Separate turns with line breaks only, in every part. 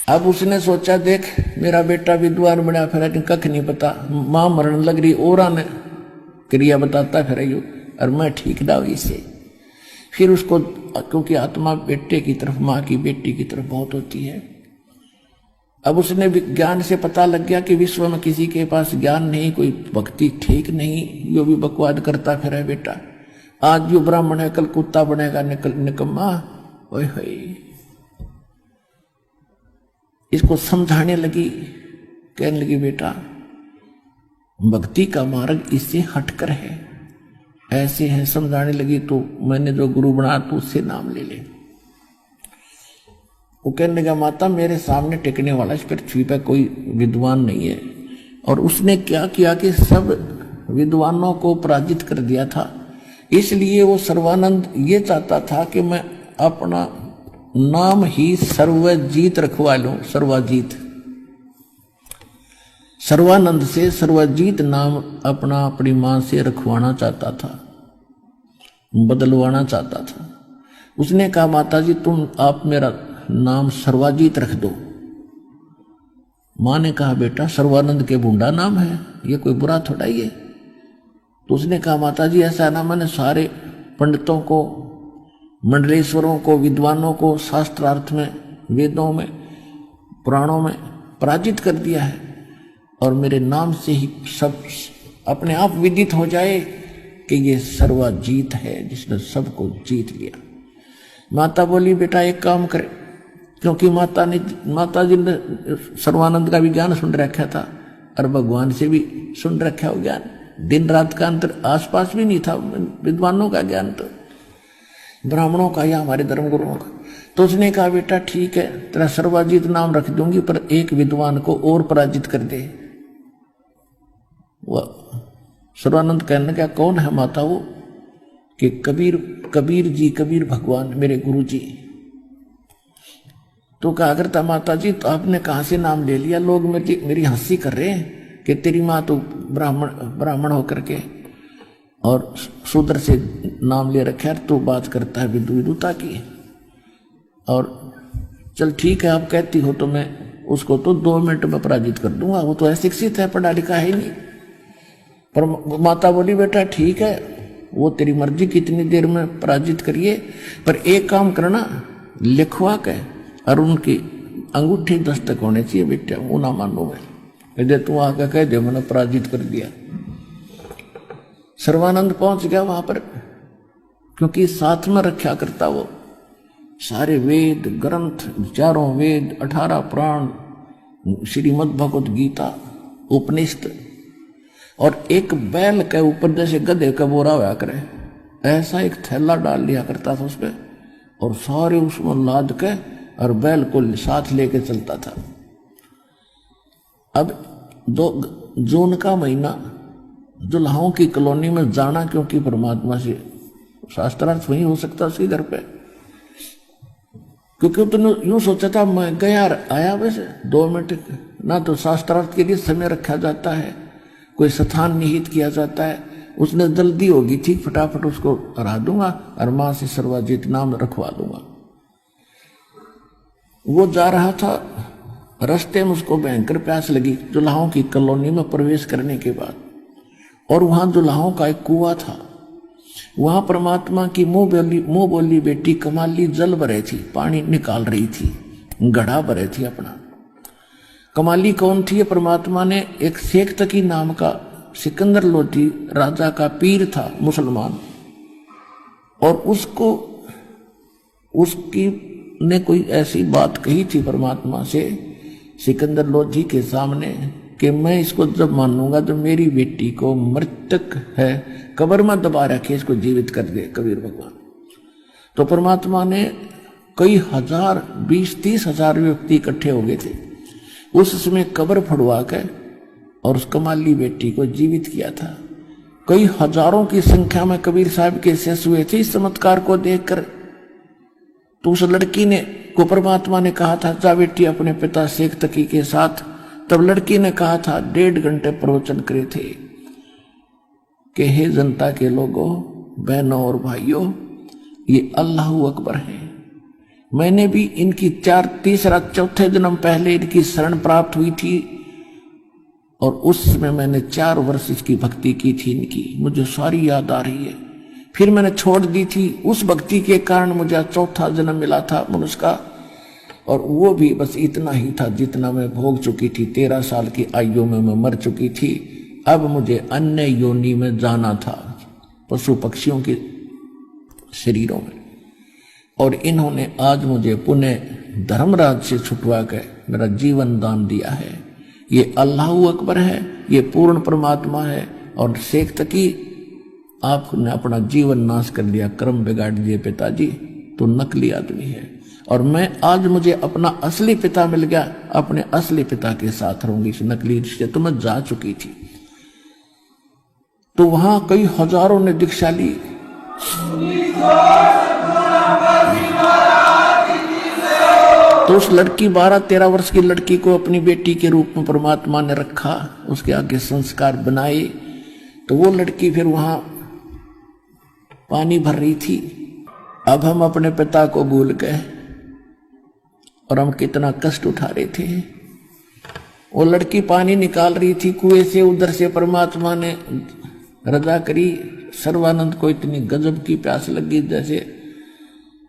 अब उसने सोचा, देख मेरा बेटा विद्वान बना फिर कख नहीं पता, मां मरण लग रही और आने क्रिया बताता फिर यू, और मैं ठीक ना हुई से। फिर उसको, क्योंकि आत्मा बेटे की तरफ, मां की बेटी की तरफ बहुत होती है। अब उसने ज्ञान से पता लग गया कि विश्व में किसी के पास ज्ञान नहीं, कोई भक्ति ठीक नहीं, यो भी बकवाद करता फिर है बेटा। आज जो ब्राह्मण है कल कुत्ता बनेगा, निकम्मा। ओए होए, इसको समझाने लगी, कहने लगी बेटा भक्ति का मार्ग इससे हटकर है, ऐसे है। समझाने लगी तो मैंने जो गुरु बना तो उससे नाम ले ले। वो कहने लगा माता मेरे सामने टिकने वाला इस पृथ्वी पर कोई विद्वान नहीं है। और उसने क्या किया कि सब विद्वानों को पराजित कर दिया था। इसलिए वो सर्वानंद ये चाहता था कि मैं अपना नाम ही सर्वजीत रखवा लूं। सर्वजीत, सर्वानंद से सर्वजीत नाम अपना अपनी मां से रखवाना चाहता था, बदलवाना चाहता था। उसने कहा माता जी तुम आप मेरा नाम सर्वजीत रख दो। मां ने कहा बेटा सर्वानंद के बूंडा नाम है, ये कोई बुरा थोड़ा ही है। तो उसने कहा माता जी ऐसा ना, मैंने सारे पंडितों को, मंडलेश्वरों को, विद्वानों को शास्त्रार्थ में, वेदों में, पुराणों में पराजित कर दिया है, और मेरे नाम से ही सब अपने आप विदित हो जाए कि ये सर्वजीत है जिसने सबको जीत लिया। माता बोली बेटा एक काम करे, क्योंकि माता जी ने सर्वानंद का भी ज्ञान सुन रखा था और भगवान से भी सुन रखा हो ज्ञान। दिन रात का अंतर आसपास भी नहीं था विद्वानों का ज्ञान, तो ब्राह्मणों का या हमारे धर्मगुरुओं का। तो उसने कहा बेटा ठीक है तेरा सर्वजीत नाम रख दूंगी, पर एक विद्वान को और पराजित कर दे। वह सर्वानंद कहने का कौन है माता? वो कि कबीर जी, कबीर भगवान मेरे गुरु जी। तो कहा करता माता जी तो आपने कहां से नाम ले लिया? लोग मेरी हंसी कर रहे हैं कि तेरी माँ तो ब्राह्मण होकर के और शूद्र से नाम ले रखा है, तो बात करता है विदुता की। और चल ठीक है आप कहती हो तो मैं उसको तो 2 मिनट में पराजित कर दूंगा, वो तो अशिक्षित है, पढ़ा लिखा है नहीं। पर माता बोली बेटा ठीक है वो तेरी मर्जी, कितनी देर में पराजित करिए, पर एक काम करना लिखवा के और उनकी अंगूठी दस्तक होने चाहिए बेटा, वो ना मानो मैं यदि तू आके कह दे मैंने पराजित कर दिया। सर्वानंद पहुंच गया वहां पर, क्योंकि साथ में रखा करता वो सारे वेद ग्रंथ, 4 वेद, 18 पुराण, श्रीमद् भगवत गीता, उपनिषद, और एक बैल के ऊपर जैसे गधे का बोरा होया करे ऐसा एक थैला डाल लिया करता था उसपे, और सारे उसमें लाद के और बैल को साथ लेके चलता था। अब जून का महीना दुल्हाओं की कॉलोनी में जाना, क्योंकि परमात्मा से शास्त्रार्थ वही हो सकता उसके घर पे, क्योंकि तुमने यूं सोचा था मैं गया आया वैसे 2 मिनट ना, तो शास्त्रार्थ के लिए समय रखा जाता है, कोई स्थान निहित किया जाता है। उसने जल्दी होगी ठीक फटाफट उसको हरा दूंगा और मां से सर्वजीत नाम रखवा दूंगा। वो जा रहा था, रास्ते में उसको भयंकर प्यास लगी दुल्हाओं की कॉलोनी में प्रवेश करने के बाद, और वहां दुल्हाओं का एक कुआं था। वहां परमात्मा की मुंह बोली बेटी कमाली जल भरे थी, पानी निकाल रही थी, घड़ा भरे थी अपना। कमाली कौन थी? परमात्मा ने एक शेख तकी नाम का सिकंदर लोधी राजा का पीर था मुसलमान, और उसकी ने कोई ऐसी बात कही थी परमात्मा से सिकंदर लोधी के सामने कि मैं इसको जब मानूंगा तो मेरी बेटी को मृतक है कब्र में दबा रखे, इसको जीवित कर दे कबीर भगवान। तो परमात्मा ने कई हजार 20-30 हजार व्यक्ति इकट्ठे हो गए थे उस समय कब्र फड़वा के और उस कमाली बेटी को जीवित किया था। कई हजारों की संख्या में कबीर साहब के शेष हुए थे इस चमत्कार को देखकर। तो उस लड़की ने को परमात्मा ने कहा था जा बेटी अपने पिता शेख तकी के साथ। तब लड़की ने कहा था 1.5 घंटे प्रवचन करे थे कि हे जनता के लोगों, बहनों और भाइयों, ये अल्लाह अकबर है, मैंने भी इनकी तीसरा चौथे जन्म पहले इनकी शरण प्राप्त हुई थी और उसमें मैंने 4 वर्ष इसकी भक्ति की थी इनकी, मुझे सारी याद आ रही है। फिर मैंने छोड़ दी थी, उस भक्ति के कारण मुझे चौथा जन्म मिला था मनुष्य का, और वो भी बस इतना ही था जितना मैं भोग चुकी थी। 13 साल की आयु में मैं मर चुकी थी। अब मुझे अन्य योनि में जाना था, पशु पक्षियों के शरीरों में, और इन्होंने आज मुझे पुनः धर्मराज से छुटवा कर मेरा जीवन दान दिया है। ये अल्लाह अकबर है, ये पूर्ण परमात्मा है। और शेख तकी आपने अपना जीवन नाश कर लिया, कर्म बिगाड़ दिए पिताजी, तो नकली आदमी है। और मैं आज मुझे अपना असली पिता मिल गया, अपने असली पिता के साथ रहूंगी। इस नकली रिश्ते तो मैं जा चुकी थी। तो वहां कई हजारों ने दीक्षा ली। तो उस लड़की 12-13 वर्ष की लड़की को अपनी बेटी के रूप में परमात्मा ने रखा, उसके आगे संस्कार बनाए। तो वो लड़की फिर वहां पानी भर रही थी। अब हम अपने पिता को भूल गए और हम कितना कष्ट उठा रहे थे। वो लड़की पानी निकाल रही थी कुएं से, उधर से परमात्मा ने रजा करी। सर्वानंद को इतनी गजब की प्यास लगी जैसे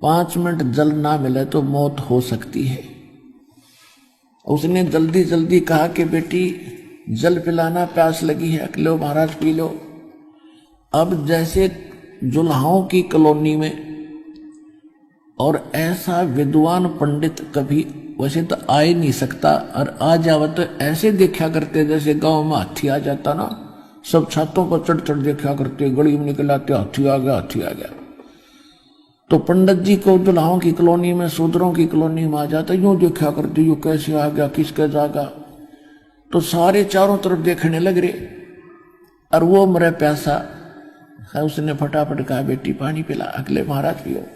5 मिनट जल ना मिले तो मौत हो सकती है। उसने जल्दी जल्दी कहा कि बेटी जल पिलाना, प्यास लगी है, लो महाराज पी लो। अब जैसे जुल्हाओं की कॉलोनी में, और ऐसा विद्वान पंडित कभी वैसे तो आ ही नहीं सकता, और आ जावा तो ऐसे देखा करते जैसे गांव में हाथी आ जाता ना, सब छतों पर चढ़ चढ़ देखा करते, गली में निकल आते, हाथी आ गया, हाथी आ गया। तो पंडित जी को दुल्हाओं की कॉलोनी में, शूद्रों की कॉलोनी में आ जाता, यूं देखा करते, यूं कैसे आ गया, किसके जागा। तो सारे चारों तरफ देखने लग रहे, और वो मरे प्यासा है। उसने फटाफट कहा बेटी पानी पिला, अगले महाराज पियो।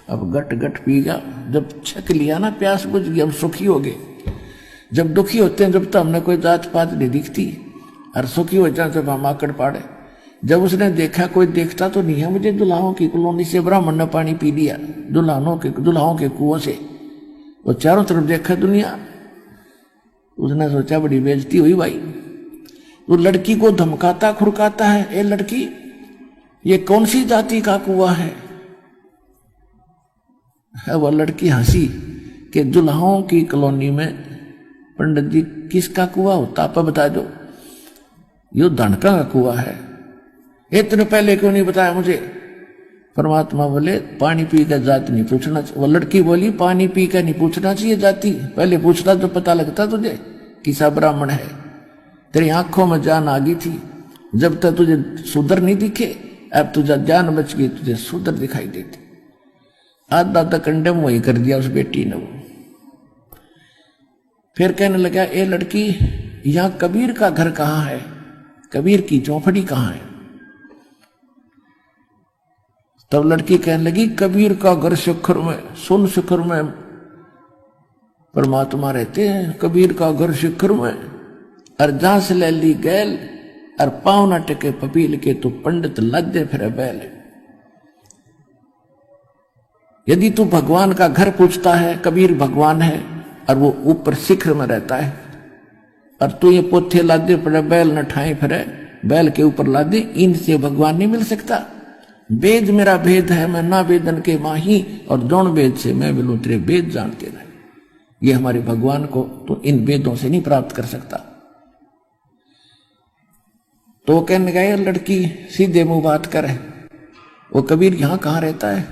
अब गट गट पी गया। जब छक लिया ना, प्यास बुझ गई, हम सुखी हो गए। जब दुखी होते हैं जब तो हमने कोई जात पात नहीं दिखती, और सुखी हो जाए जब हम आकड़ पाड़े। जब उसने देखा कोई देखता तो नहीं है, मुझे दुल्हाओं की कॉलोनी से ब्राह्मण ने पानी पी लिया, दुल्हाओं के कुओं से। वो चारों तरफ देखा दुनिया, उसने सोचा बड़ी बेइज्जती हुई भाई। वो लड़की को धमकाता खुरकाता है, ए लड़की ये कौन सी जाति का कुआं है? वह लड़की हंसी कि दुल्हाओं की कॉलोनी में पंडित जी किसका कुआं होता, आप बता दो। यो धनका का कुआं है। इतने पहले क्यों नहीं बताया मुझे? परमात्मा बोले पानी पी कर जाति नहीं पूछना चाहिए। वो लड़की बोली पानी पी कर नहीं पूछना चाहिए जाति, पहले पूछता तो पता लगता तुझे किसा ब्राह्मण है। तेरी आंखों में जान आ गई थी, जब तक तुझे सुधर नहीं दिखे, अब तुझे जान बच गई, तुझे सुधर दिखाई देती। आधा तक कंडेम वही कर दिया उस बेटी ने। वो फिर कहने लगा ए लड़की यहां कबीर का घर कहां है, कबीर की चौपड़ी कहां है? तब लड़की कहने लगी कबीर का घर शिखर में, सुन शिखर में परमात्मा रहते हैं, कबीर का घर शिखर में। और जहां से ले ली गैल और पाँव न टेके पपील के, तो पंडित लज्जे फिर बैल। यदि तू भगवान का घर पूछता है, कबीर भगवान है और वो ऊपर शिखर में रहता है, और तू ये पोथे लादे पड़े बैल न ठाए फिरे, बैल के ऊपर लादे, इनसे भगवान नहीं मिल सकता। वेद मेरा भेद है, मैं ना वेदन के माही, और जौन वेद से मैं मिलूं तेरे वेद जानते रहे। ये हमारे भगवान को तो इन वेदों से नहीं प्राप्त कर सकता। तो कहने गए लड़की सीधे मुंह बात करे, वो कबीर यहां कहां रहता है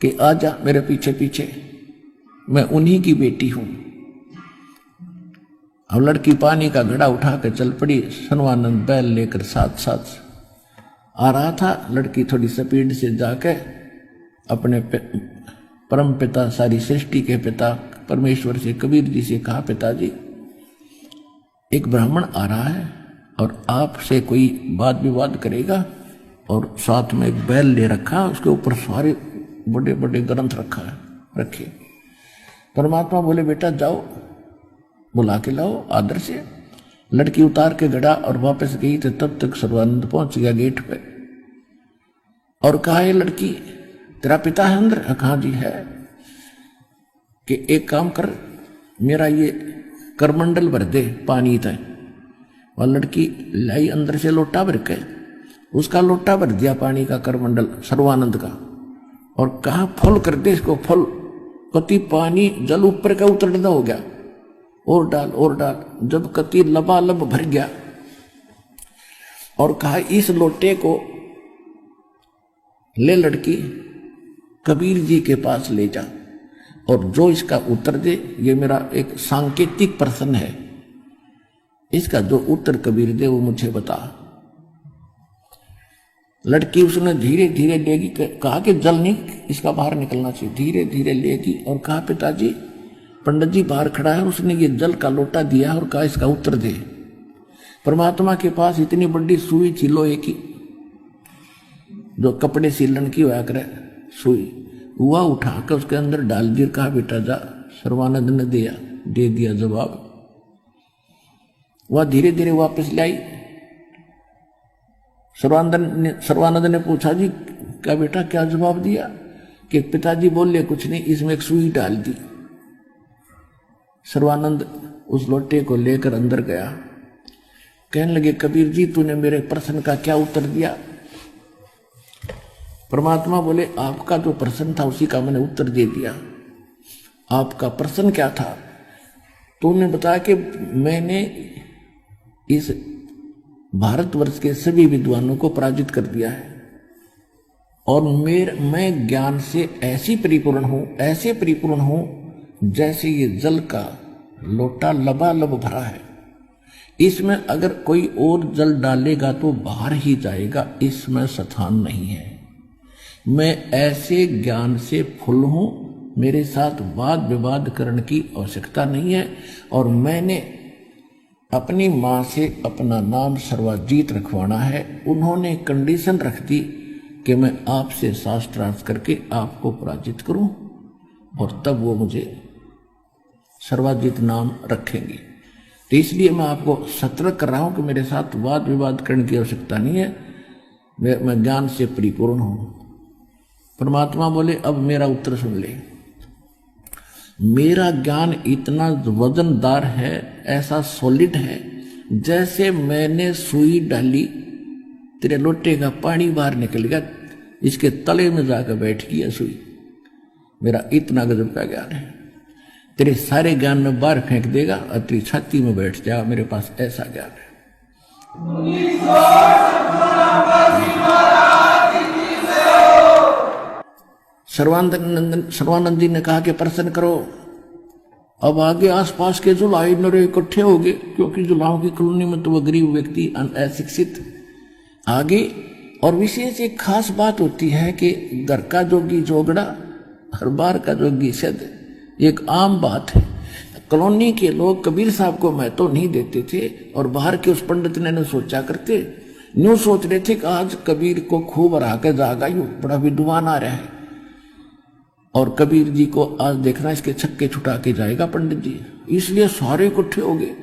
कि आजा मेरे पीछे पीछे, मैं उन्हीं की बेटी हूं। अब लड़की पानी का घड़ा उठा कर चल पड़ी, सर्वानंद बैल लेकर साथ साथ आ रहा था। लड़की थोड़ी स्पीड से जाके अपने परम पिता, सारी सृष्टि के पिता परमेश्वर से, कबीर जी से कहा पिताजी एक ब्राह्मण आ रहा है और आपसे कोई वाद विवाद करेगा, और साथ में एक बैल ले रखा, उसके ऊपर सारे बड़े बड़े ग्रंथ रखे। परमात्मा बोले बेटा जाओ बुला के लाओ आदर से। लड़की उतार के घड़ा और वापस गई, तो तब तक सर्वानंद पहुंच गया गेट पे और कहा ये लड़की तेरा पिता है अंदर? कहा जी है। कि एक काम कर, मेरा ये करमंडल भर दे पानी तय। वह लड़की लाई अंदर से लोटा भर के, उसका लोटा भर दिया पानी का करमंडल सर्वानंद का, और कहा फुल कर दे इसको, फुल। कति पानी जल ऊपर का उतरना हो गया, और डाल और डाल। जब कति लबालब भर गया, और कहा इस लोटे को ले लड़की कबीर जी के पास ले जा, और जो इसका उत्तर दे, ये मेरा एक सांकेतिक प्रश्न है, इसका जो उत्तर कबीर दे वो मुझे बता। लड़की उसने धीरे धीरे लेगी, कहा कि जल नहीं इसका बाहर निकलना चाहिए। धीरे धीरे लेगी और कहा पिताजी, पंडित जी बाहर खड़ा है, उसने ये जल का लोटा दिया और कहा इसका उत्तर दे। परमात्मा के पास इतनी बड़ी सुई थी लोहे की, जो कपड़े सीलन की हुआ करे सुई, वह उठा कर उसके अंदर डाल दी। कहा बेटा जा। सर्वानंद ने दे दिया जवाब। वह धीरे धीरे वापस लाई। सर्वानंद ने पूछा जी क्या बेटा क्या जवाब दिया? कि पिताजी बोले कुछ नहीं, इसमें एक सुई डाल दी। सर्वानंद उस लोटे को लेकर अंदर गया। कहने लगे कबीर जी तूने मेरे प्रश्न का क्या उत्तर दिया? परमात्मा बोले आपका जो प्रश्न था उसी का मैंने उत्तर दे दिया। आपका प्रश्न क्या था? तूने बताया कि मैंने इस भारतवर्ष के सभी विद्वानों को पराजित कर दिया है, और मैं ज्ञान से ऐसे परिपूर्ण हूं जैसे ये जल का लोटा लबालब भरा है। इसमें अगर कोई और जल डालेगा तो बाहर ही जाएगा, इसमें स्थान नहीं है। मैं ऐसे ज्ञान से फुल हूं, मेरे साथ वाद विवाद करने की आवश्यकता नहीं है। और मैंने अपनी माँ से अपना नाम सर्वजीत रखवाना है। उन्होंने कंडीशन रख दी कि मैं आपसे शास्त्रार्थ करके आपको पराजित करूं, और तब वो मुझे सर्वजीत नाम रखेंगे। तो इसलिए मैं आपको सतर्क कर रहा हूं कि मेरे साथ वाद विवाद करने की आवश्यकता नहीं है, मैं ज्ञान से परिपूर्ण हूं। परमात्मा बोले अब मेरा उत्तर सुन ले। मेरा ज्ञान इतना वजनदार है, ऐसा सॉलिड है, जैसे मैंने सुई डाली तेरे लोटे का पानी बाहर निकल गया, इसके तले में जाकर बैठ गया सुई। मेरा इतना गजब का ज्ञान है, तेरे सारे ज्ञान में बाहर फेंक देगा और तेरी छाती में बैठ जाएगा। मेरे पास ऐसा ज्ञान है। सर्वानंद जी ने कहा कि प्रश्न करो। अब आगे आसपास के जुलाही नरे इकट्ठे हो गए, क्योंकि जुलाहों की कॉलोनी में तो वह गरीब व्यक्ति अशिक्षित आगे। और विशेष एक खास बात होती है कि घर का जोगी जोगड़ा हर बार का जोगी सद, एक आम बात है। कॉलोनी के लोग कबीर साहब को महत्व नहीं देते थे, और बाहर के उस पंडित ने सोचा करते, न्यू सोच रहे थे कि आज कबीर को खूब हरा के जागा, यू बड़ा विद्वान आ रहा है, और कबीर जी को आज देखना इसके छक्के छुटा के जाएगा पंडित जी। इसलिए सारे इकट्ठे हो गए,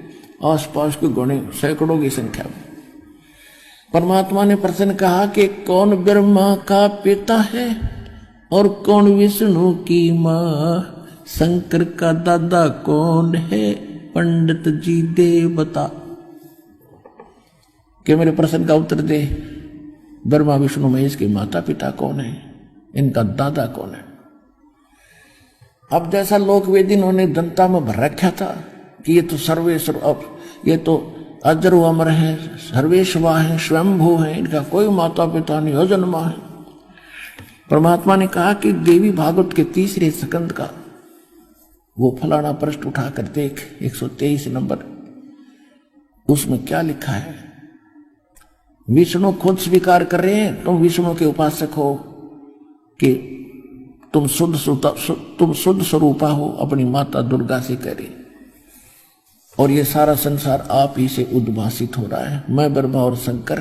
आसपास के गणे सैकड़ों की संख्या में। परमात्मा ने प्रश्न कहा कि कौन ब्रह्मा का पिता है और कौन विष्णु की माँ? शंकर का दादा कौन है? पंडित जी दे बता। कि मेरे प्रश्न का उत्तर दे। ब्रह्मा विष्णु महेश के माता पिता कौन है? इनका दादा कौन है? अब जैसा लोक वेद इन्होंने जनता में भर रखा था कि ये तो सर्वेश्वर, अब ये तो अजर अमर है, सर्वेश्वर है, स्वयंभू है, इनका कोई माता पिता नहीं, अजन्मा है। परमात्मा ने कहा कि देवी भागवत के 3 स्कंद का वो फलाना पृष्ठ उठा कर देख, 123 नंबर, उसमें क्या लिखा है। विष्णु खुद स्वीकार कर रहे हैं तुम विष्णु के उपासक हो, कि तुम शुद्ध स्वरूपा हो, अपनी माता दुर्गा से करे, और ये सारा संसार आप ही से उद्भासित हो रहा है। मैं ब्रह्मा और शंकर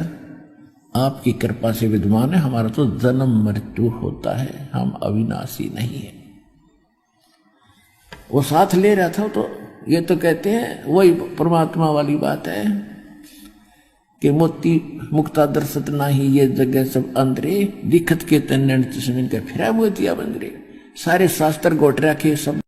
आपकी कृपा से विद्वान है, हमारा तो जन्म मृत्यु होता है, हम अविनाशी नहीं है। वो साथ ले रहा था, तो ये तो कहते हैं वही परमात्मा वाली बात है कि मोती मुक्ता दर्शत नाही ये जगह सब अंतरे दिखत के तन्ने चश्मिन के फिरा मोतिया बंदरे। सारे शास्त्र गोट रखे सब